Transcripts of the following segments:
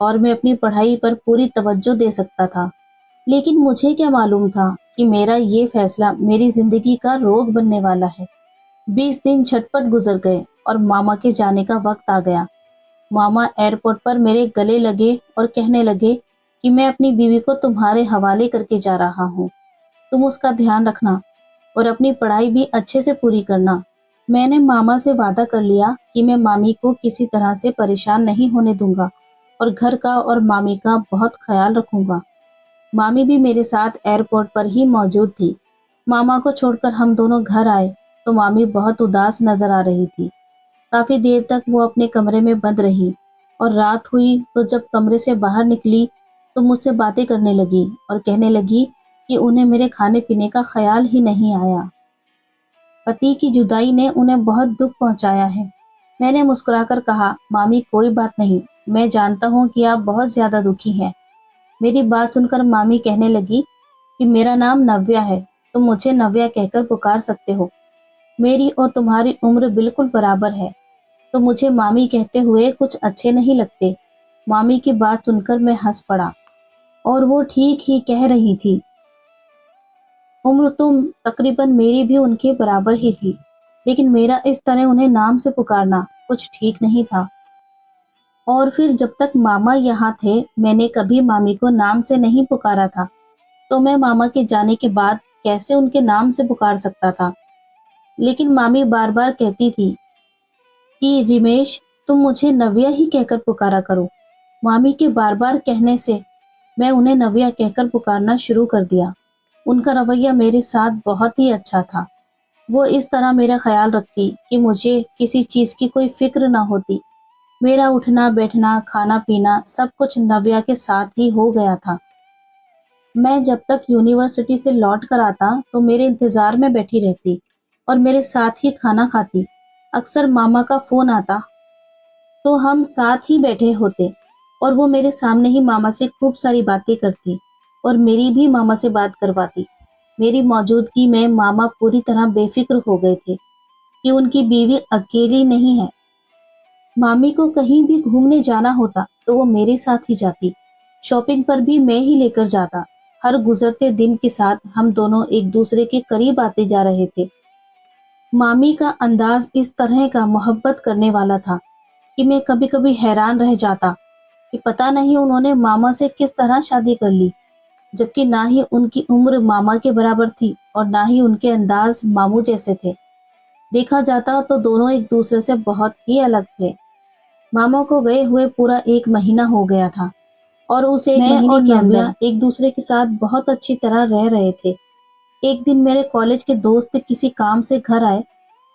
اور میں اپنی پڑھائی پر پوری توجہ دے سکتا تھا۔ لیکن مجھے کیا معلوم تھا کہ میرا یہ فیصلہ میری زندگی کا روگ بننے والا ہے۔ 20 دن جھٹپٹ گزر گئے اور ماما کے جانے کا وقت آ گیا۔ ماما ایئرپورٹ پر میرے گلے لگے اور کہنے لگے کہ میں اپنی بیوی کو تمہارے حوالے کر کے جا رہا ہوں، تم اس کا دھیان رکھنا اور اپنی پڑھائی بھی اچھے سے پوری کرنا۔ میں نے ماما سے وعدہ کر لیا کہ میں مامی کو کسی طرح سے پریشان نہیں ہونے دوں گا اور گھر کا اور مامی کا بہت خیال رکھوں گا۔ مامی بھی میرے ساتھ ایئرپورٹ پر ہی موجود تھی۔ ماما کو چھوڑ کر ہم دونوں گھر آئے تو مامی بہت اداس نظر آ رہی تھی۔ کافی دیر تک وہ اپنے کمرے میں بند رہی اور رات ہوئی تو جب کمرے سے باہر نکلی تو مجھ سے باتیں کرنے لگی اور کہنے لگی کہ انہیں میرے کھانے پینے کا خیال ہی نہیں آیا۔ پتی کی جدائی نے انہیں بہت دکھ پہنچایا ہے۔ میں نے مسکرا کر کہا، مامی کوئی بات نہیں، میں جانتا ہوں کہ آپ بہت زیادہ دکھی ہیں۔ میری بات سن کر مامی کہنے لگی کہ میرا نام نویا ہے، تم مجھے نویا کہہ کر پکار سکتے ہو، میری اور تمہاری عمر بالکل برابر ہے، تو مجھے مامی کہتے ہوئے کچھ اچھے نہیں لگتے۔ مامی کی بات سن کر میں ہنس پڑا، اور وہ ٹھیک ہی کہہ رہی تھی، عمر تم تقریباً میری بھی ان کے برابر ہی تھی، لیکن میرا اس طرح انہیں نام سے پکارنا کچھ ٹھیک نہیں تھا۔ اور پھر جب تک ماما یہاں تھے میں نے کبھی مامی کو نام سے نہیں پکارا تھا، تو میں ماما کے جانے کے بعد کیسے ان کے نام سے پکار سکتا تھا؟ لیکن مامی بار بار کہتی تھی کہ رمیش تم مجھے نویا ہی کہہ کر پکارا کرو۔ مامی کے بار بار کہنے سے میں انہیں نویا کہہ کر پکارنا شروع کر دیا۔ ان کا رویہ میرے ساتھ بہت ہی اچھا تھا۔ وہ اس طرح میرا خیال رکھتی کہ مجھے کسی چیز کی کوئی فکر نہ ہوتی۔ میرا اٹھنا بیٹھنا کھانا پینا سب کچھ نویا کے ساتھ ہی ہو گیا تھا۔ میں جب تک یونیورسٹی سے لوٹ کر آتا تو میرے انتظار میں بیٹھی رہتی اور میرے ساتھ ہی کھانا کھاتی۔ اکثر ماما کا فون آتا تو ہم ساتھ ہی بیٹھے ہوتے اور وہ میرے سامنے ہی ماما سے خوب ساری باتیں کرتی اور میری بھی ماما سے بات کرواتی۔ میری موجودگی میں ماما پوری طرح بے فکر ہو گئے تھے کہ ان کی بیوی اکیلی نہیں ہے۔ مامی کو کہیں بھی گھومنے جانا ہوتا تو وہ میرے ساتھ ہی جاتی، شاپنگ پر بھی میں ہی لے کر جاتا۔ ہر گزرتے دن کے ساتھ ہم دونوں ایک دوسرے کے قریب آتے جا رہے تھے۔ مامی کا انداز اس طرح کا محبت کرنے والا تھا کہ میں کبھی کبھی حیران رہ جاتا کہ پتہ نہیں انہوں نے ماما سے کس طرح شادی کر لی، جبکہ نہ ہی ان کی عمر ماما کے برابر تھی اور نہ ہی ان کے انداز ماموں جیسے تھے۔ دیکھا جاتا تو دونوں ایک دوسرے سے بہت ہی الگ تھے۔ ماما کو گئے ہوئے پورا 1 مہینہ ہو گیا تھا اور اس ایک مہینے کے اندر ایک دوسرے کے ساتھ بہت اچھی طرح رہ رہے تھے۔ ایک دن میرے کالج کے دوست کسی کام سے گھر آئے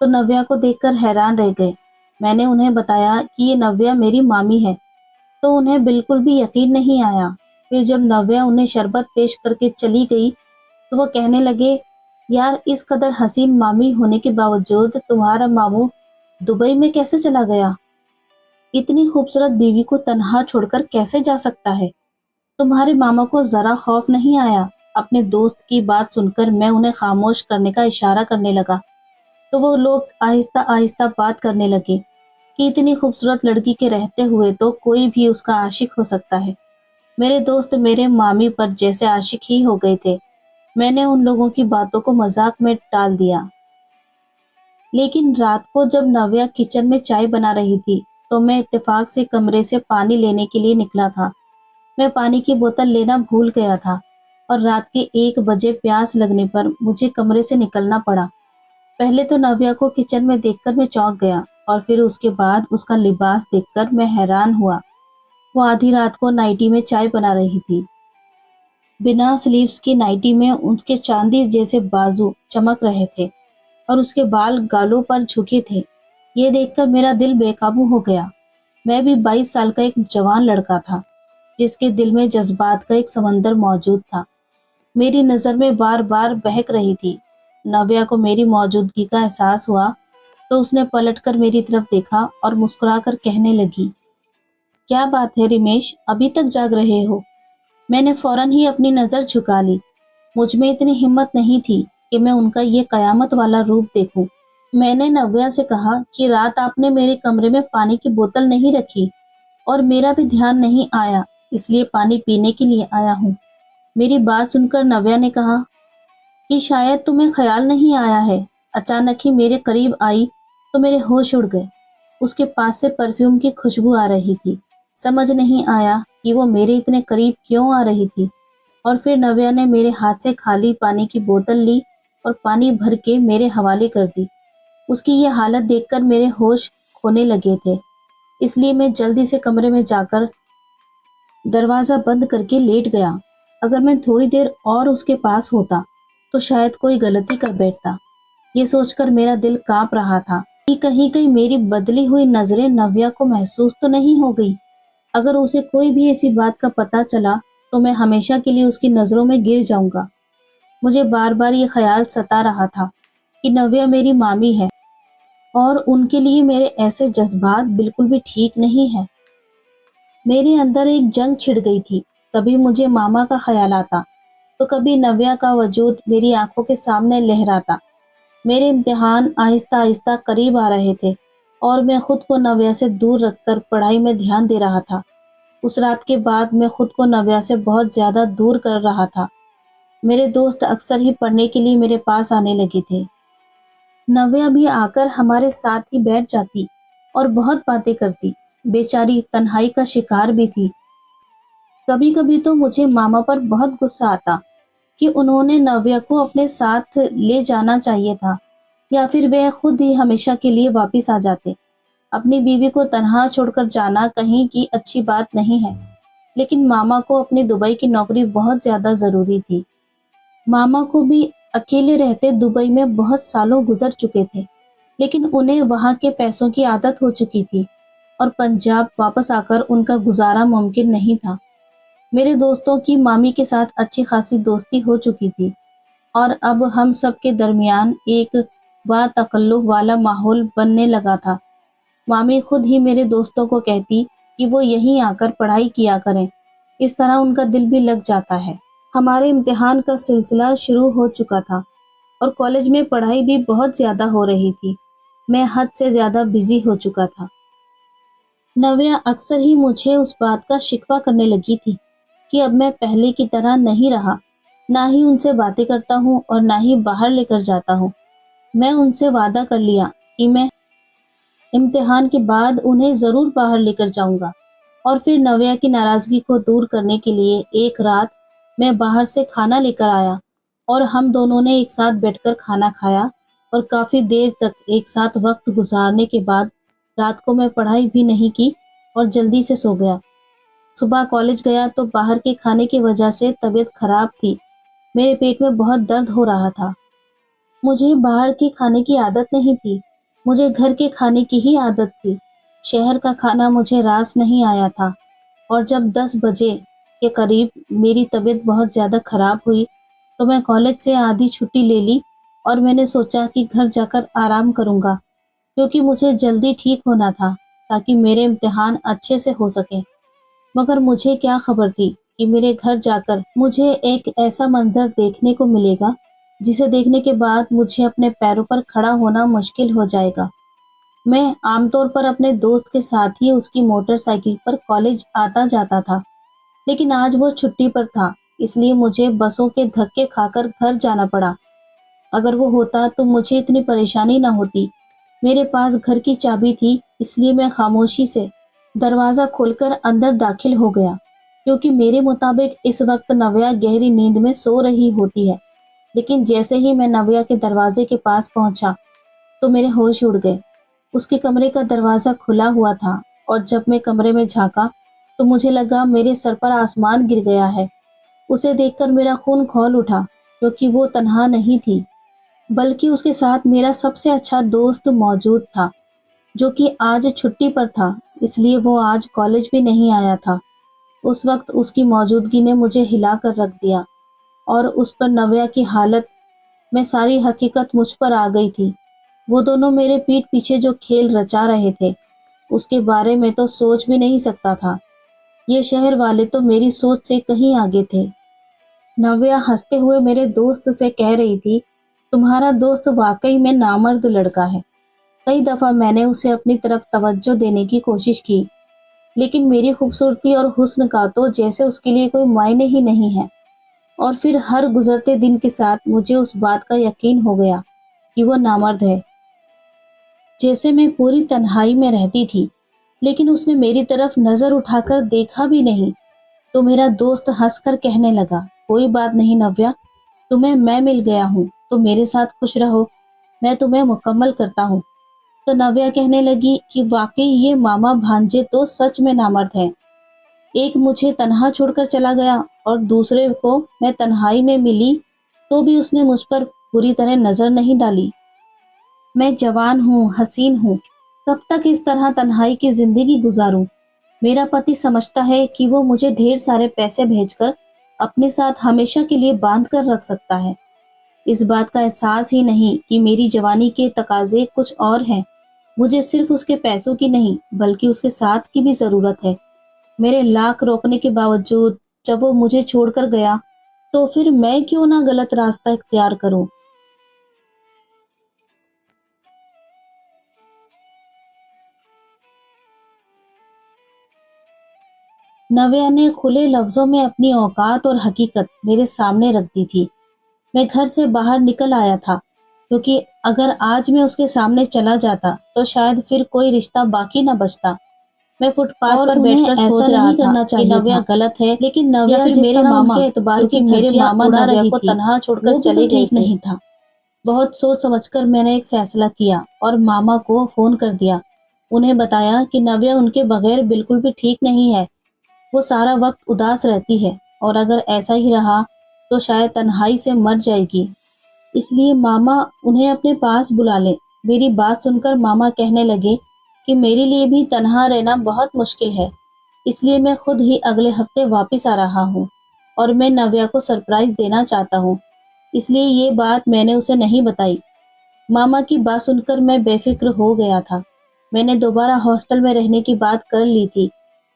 تو نویا کو دیکھ کر حیران رہ گئے۔ میں نے انہیں بتایا کہ یہ نویا میری مامی ہے تو انہیں بالکل بھی یقین نہیں آیا۔ پھر جب نویا انہیں شربت پیش کر کے چلی گئی تو وہ کہنے لگے، یار اس قدر حسین مامی ہونے کے باوجود تمہارا ماموں دبئی میں کیسے چلا گیا؟ اتنی خوبصورت بیوی کو تنہا چھوڑ کر کیسے جا سکتا ہے؟ تمہارے ماما کو ذرا خوف نہیں آیا؟ اپنے دوست کی بات سن کر میں انہیں خاموش کرنے کا اشارہ کرنے لگا تو وہ لوگ آہستہ آہستہ بات کرنے لگے کہ اتنی خوبصورت لڑکی کے رہتے ہوئے تو کوئی بھی اس کا عاشق ہو سکتا ہے۔ میرے دوست میرے مامی پر جیسے عاشق ہی ہو گئے تھے۔ میں نے ان لوگوں کی باتوں کو مذاق میں ٹال دیا۔ لیکن رات کو جب نویا کچن میں چائے بنا رہی تھی تو میں اتفاق سے کمرے سے پانی لینے کے لیے نکلا تھا۔ میں پانی کی بوتل لینا بھول گیا تھا اور رات کے 1 بجے پیاس لگنے پر مجھے کمرے سے نکلنا پڑا۔ پہلے تو نویا کو کچن میں دیکھ کر میں چونک گیا اور پھر اس کے بعد اس کا لباس دیکھ کر میں حیران ہوا۔ وہ آدھی رات کو نائٹی میں چائے بنا رہی تھی، بنا سلیوز کی نائٹی میں اس کے چاندی جیسے بازو چمک رہے تھے اور اس کے بال گالوں پر جھکے تھے۔ یہ دیکھ کر میرا دل بے قابو ہو گیا۔ میں بھی 22 سال کا ایک جوان لڑکا تھا جس کے دل میں جذبات کا ایک سمندر موجود تھا۔ میری نظر میں بار بار بہک رہی تھی۔ نویا کو میری موجودگی کا احساس ہوا تو اس نے پلٹ کر میری طرف دیکھا اور مسکرا کر کہنے لگی، کیا بات ہے رمیش، ابھی تک جاگ رہے ہو؟ میں نے فوراً ہی اپنی نظر جھکا لی۔ مجھ میں اتنی ہمت نہیں تھی کہ میں ان کا یہ قیامت والا روپ دیکھوں۔ میں نے نویا سے کہا کہ رات آپ نے میرے کمرے میں پانی کی بوتل نہیں رکھی اور میرا بھی دھیان نہیں آیا، اس لیے پانی پینے کے لیے آیا ہوں۔ میری بات سن کر نویا نے کہا کہ شاید تمہیں خیال نہیں آیا ہے۔ اچانک ہی میرے قریب آئی تو میرے ہوش اڑ گئے۔ اس کے پاس سے پرفیوم کی خوشبو آ رہی تھی۔ سمجھ نہیں آیا کہ وہ میرے اتنے قریب کیوں آ رہی تھی، اور پھر نویا نے میرے ہاتھ سے خالی پانی کی بوتل لی اور پانی بھر کے میرے حوالے کر دی۔ اس کی یہ حالت دیکھ کر میرے ہوش کھونے لگے تھے، اس لیے میں جلدی سے کمرے میں جا کر دروازہ بند کر کے لیٹ گیا۔ اگر میں تھوڑی دیر اور اس کے پاس ہوتا تو شاید کوئی غلطی کر بیٹھتا۔ یہ سوچ کر میرا دل کانپ رہا تھا کہ کہیں میری بدلی ہوئی نظریں نویا کو محسوس تو نہیں ہو گئی۔ اگر اسے کوئی بھی ایسی بات کا پتہ چلا تو میں ہمیشہ کے لیے اس کی نظروں میں گر جاؤں گا۔ مجھے بار بار یہ خیال ستا رہا تھا کہ نویا میری مامی ہے اور ان کے لیے میرے ایسے جذبات بالکل بھی ٹھیک نہیں ہیں۔ میرے اندر ایک جنگ چھڑ گئی تھی، کبھی مجھے ماما کا خیال آتا تو کبھی نویا کا وجود میری آنکھوں کے سامنے لہراتا۔ میرے امتحان آہستہ آہستہ قریب آ رہے تھے اور میں خود کو نویا سے دور رکھ کر پڑھائی میں دھیان دے رہا تھا۔ اس رات کے بعد میں خود کو نویا سے بہت زیادہ دور کر رہا تھا۔ میرے دوست اکثر ہی پڑھنے کے لیے میرے پاس آنے لگے تھے۔ نویا بھی آ کر ہمارے ساتھ ہی بیٹھ جاتی اور بہت باتیں کرتی۔ بیچاری تنہائی کا شکار بھی تھی۔ کبھی کبھی تو مجھے ماما پر بہت غصہ آتا کہ انہوں نے نویا کو اپنے ساتھ لے جانا چاہیے تھا، یا پھر وہ خود ہی ہمیشہ کے لیے واپس آ جاتے۔ اپنی بیوی کو تنہا چھوڑ کر جانا کہیں کی اچھی بات نہیں ہے، لیکن ماما کو اپنی دبئی کی نوکری بہت زیادہ ضروری تھی۔ ماما کو بھی اکیلے رہتے دبئی میں بہت سالوں گزر چکے تھے، لیکن انہیں وہاں کے پیسوں کی عادت ہو چکی تھی اور پنجاب واپس آ کر ان کا گزارا ممکن نہیں تھا۔ میرے دوستوں کی مامی کے ساتھ اچھی خاصی دوستی ہو چکی تھی اور اب ہم سب کے درمیان ایک با تکلف والا ماحول بننے لگا تھا۔ مامی خود ہی میرے دوستوں کو کہتی کہ وہ یہیں آ کر پڑھائی کیا کریں، اس طرح ان کا دل بھی لگ جاتا ہے۔ ہمارے امتحان کا سلسلہ شروع ہو چکا تھا اور کالج میں پڑھائی بھی بہت زیادہ ہو رہی تھی۔ میں حد سے زیادہ بزی ہو چکا تھا۔ نویا اکثر ہی مجھے اس بات کا شکوہ کرنے لگی تھی کہ اب میں پہلے کی طرح نہیں رہا، نہ ہی ان سے باتیں کرتا ہوں اور نہ ہی باہر لے کر جاتا ہوں۔ میں ان سے وعدہ کر لیا کہ میں امتحان کے بعد انہیں ضرور باہر لے کر جاؤں گا، اور پھر نویا کی ناراضگی کو دور کرنے کے لیے ایک رات میں باہر سے کھانا لے کر آیا اور ہم دونوں نے ایک ساتھ بیٹھ کر کھانا کھایا اور کافی دیر تک ایک ساتھ وقت گزارنے کے بعد رات کو میں پڑھائی بھی نہیں کی اور جلدی سے سو گیا۔ صبح کالج گیا تو باہر کے کھانے کی وجہ سے طبیعت خراب تھی، میرے پیٹ میں بہت درد ہو رہا تھا۔ مجھے باہر کے کھانے کی عادت نہیں تھی، مجھے گھر کے کھانے کی ہی عادت تھی۔ شہر کا کھانا مجھے راس نہیں آیا تھا، اور جب 10 بجے کے قریب میری طبیعت بہت زیادہ خراب ہوئی تو میں کالج سے آدھی چھٹی لے لی اور میں نے سوچا کہ گھر جا کر آرام کروں گا، کیونکہ مجھے جلدی ٹھیک ہونا تھا تاکہ میرے امتحان اچھے سے ہو سکیں۔ مگر مجھے کیا خبر تھی کہ میرے گھر جا کر مجھے ایک ایسا منظر دیکھنے کو ملے گا جسے دیکھنے کے بعد مجھے اپنے پیروں پر کھڑا ہونا مشکل ہو جائے گا۔ میں عام طور پر اپنے دوست کے ساتھ ہی اس کی موٹر سائیکل پر کالج آتا جاتا تھا، لیکن آج وہ چھٹی پر تھا، اس لیے مجھے بسوں کے دھکے کھا کر گھر جانا پڑا۔ اگر وہ ہوتا تو مجھے اتنی پریشانی نہ ہوتی۔ میرے پاس گھر کی چابی تھی، اس لیے میں خاموشی سے دروازہ کھول کر اندر داخل ہو گیا، کیونکہ میرے مطابق اس وقت نویا گہری نیند میں سو رہی ہوتی ہے۔ لیکن جیسے ہی میں نویا کے دروازے کے پاس پہنچا تو میرے ہوش اڑ گئے۔ اس کے کمرے کا دروازہ کھلا ہوا تھا اور جب میں کمرے میں جھانکا تو مجھے لگا میرے سر پر آسمان گر گیا ہے۔ اسے دیکھ کر میرا خون کھول اٹھا، کیونکہ وہ تنہا نہیں تھی، بلکہ اس کے ساتھ میرا سب سے اچھا دوست موجود تھا، جو کہ آج چھٹی پر تھا، اس لیے وہ آج کالج بھی نہیں آیا تھا۔ اس وقت اس کی موجودگی نے مجھے ہلا کر رکھ دیا اور اس پر نویا کی حالت میں ساری حقیقت مجھ پر آ گئی تھی۔ وہ دونوں میرے پیٹھ پیچھے جو کھیل رچا رہے تھے اس کے بارے میں تو سوچ بھی نہیں سکتا تھا۔ یہ شہر والے تو میری سوچ سے کہیں آگے تھے۔ نویا ہنستے ہوئے میرے دوست سے کہہ رہی تھی، تمہارا دوست واقعی میں نامرد لڑکا ہے۔ کئی دفعہ میں نے اسے اپنی طرف توجہ دینے کی کوشش کی، لیکن میری خوبصورتی اور حسن کا تو جیسے اس کے لیے کوئی معنی ہی نہیں ہے۔ اور پھر ہر گزرتے دن کے ساتھ مجھے اس بات کا یقین ہو گیا کہ وہ نامرد ہے۔ جیسے میں پوری تنہائی میں رہتی تھی، لیکن اس نے میری طرف نظر اٹھا کر دیکھا بھی نہیں۔ تو میرا دوست ہنس کر کہنے لگا، کوئی بات نہیں نویا، تمہیں میں مل گیا ہوں تو میرے ساتھ خوش رہو، میں تمہیں مکمل کرتا ہوں۔ تو نویا کہنے لگی کہ واقعی یہ ماما بھانجے تو سچ میں نامرد ہیں۔ ایک مجھے تنہا چھوڑ کر چلا گیا اور دوسرے کو میں تنہائی میں ملی تو بھی اس نے مجھ پر بری طرح نظر نہیں ڈالی۔ میں جوان ہوں، حسین ہوں، کب تک اس طرح تنہائی کی زندگی گزاروں؟ میرا پتی سمجھتا ہے کہ وہ مجھے ڈھیر سارے پیسے بھیج کر اپنے ساتھ ہمیشہ کے لیے باندھ کر رکھ سکتا ہے۔ اس بات کا احساس ہی نہیں کہ میری جوانی کے تقاضے کچھ اور ہیں۔ مجھے صرف اس کے پیسوں کی نہیں بلکہ اس کے ساتھ کی بھی ضرورت ہے۔ میرے لاکھ روکنے کے باوجود جب وہ مجھے چھوڑ کر گیا تو پھر میں کیوں نہ غلط راستہ اختیار کروں؟ نویا نے کھلے لفظوں میں اپنی اوقات اور حقیقت میرے سامنے رکھ دی تھی۔ میں گھر سے باہر نکل آیا تھا کیونکہ اگر آج میں اس کے سامنے چلا جاتا تو شاید پھر کوئی رشتہ باقی نہ بچتا۔ میں فٹ پاتھ پر بیٹھ کر سوچ رہا تھا کہ نویا غلط ہے، لیکن نویا پھر میرے ماما کے اعتبار کی میرے ماما نویا کو تنہا چھوڑ کر چلے گئے نہیں تھا۔ بہت سوچ سمجھ کر میں نے ایک فیصلہ کیا اور ماما کو فون کر دیا۔ انہیں بتایا کہ نویا ان کے بغیر بالکل بھی ٹھیک نہیں ہے، وہ سارا وقت اداس رہتی ہے اور اگر ایسا ہی رہا تو شاید تنہائی سے مر جائے گی۔ اس لیے ماما انہیں اپنے پاس بلا لیں۔ میری بات سن کر ماما کہنے لگے کہ میرے لیے بھی تنہا رہنا بہت مشکل ہے، اس لیے میں خود ہی اگلے ہفتے واپس آ رہا ہوں اور میں نویا کو سرپرائز دینا چاہتا ہوں، اس لیے یہ بات میں نے اسے نہیں بتائی۔ ماما کی بات سن کر میں بے فکر ہو گیا تھا۔ میں نے دوبارہ ہاسٹل میں رہنے کی بات کر لی تھی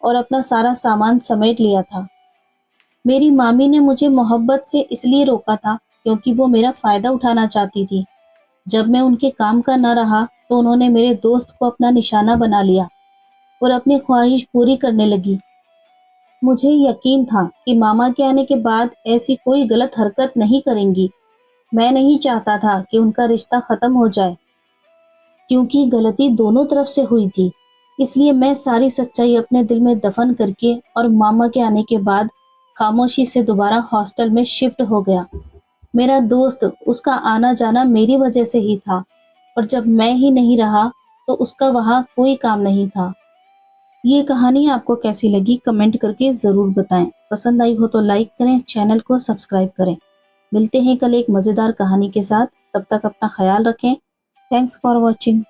اور اپنا سارا سامان سمیٹ لیا تھا۔ میری مامی نے مجھے محبت سے اس لیے روکا تھا کیونکہ وہ میرا فائدہ اٹھانا چاہتی تھی۔ جب میں ان کے کام کا نہ رہا تو انہوں نے میرے دوست کو اپنا نشانہ بنا لیا اور اپنی خواہش پوری کرنے لگی۔ مجھے یقین تھا کہ ماما کے آنے کے بعد ایسی کوئی غلط حرکت نہیں کریں گی۔ میں نہیں چاہتا تھا کہ ان کا رشتہ ختم ہو جائے کیونکہ غلطی دونوں طرف سے ہوئی تھی۔ اس لیے میں ساری سچائی اپنے دل میں دفن کر کے اور ماما کے آنے کے بعد خاموشی سے دوبارہ ہاسٹل میں شفٹ ہو گیا۔ میرا دوست، اس کا آنا جانا میری وجہ سے ہی تھا اور جب میں ہی نہیں رہا تو اس کا وہاں کوئی کام نہیں تھا۔ یہ کہانی آپ کو کیسی لگی کمنٹ کر کے ضرور بتائیں۔ پسند آئی ہو تو لائک کریں، چینل کو سبسکرائب کریں۔ ملتے ہیں کل ایک مزیدار کہانی کے ساتھ، تب تک اپنا خیال رکھیں۔ Thanks for watching.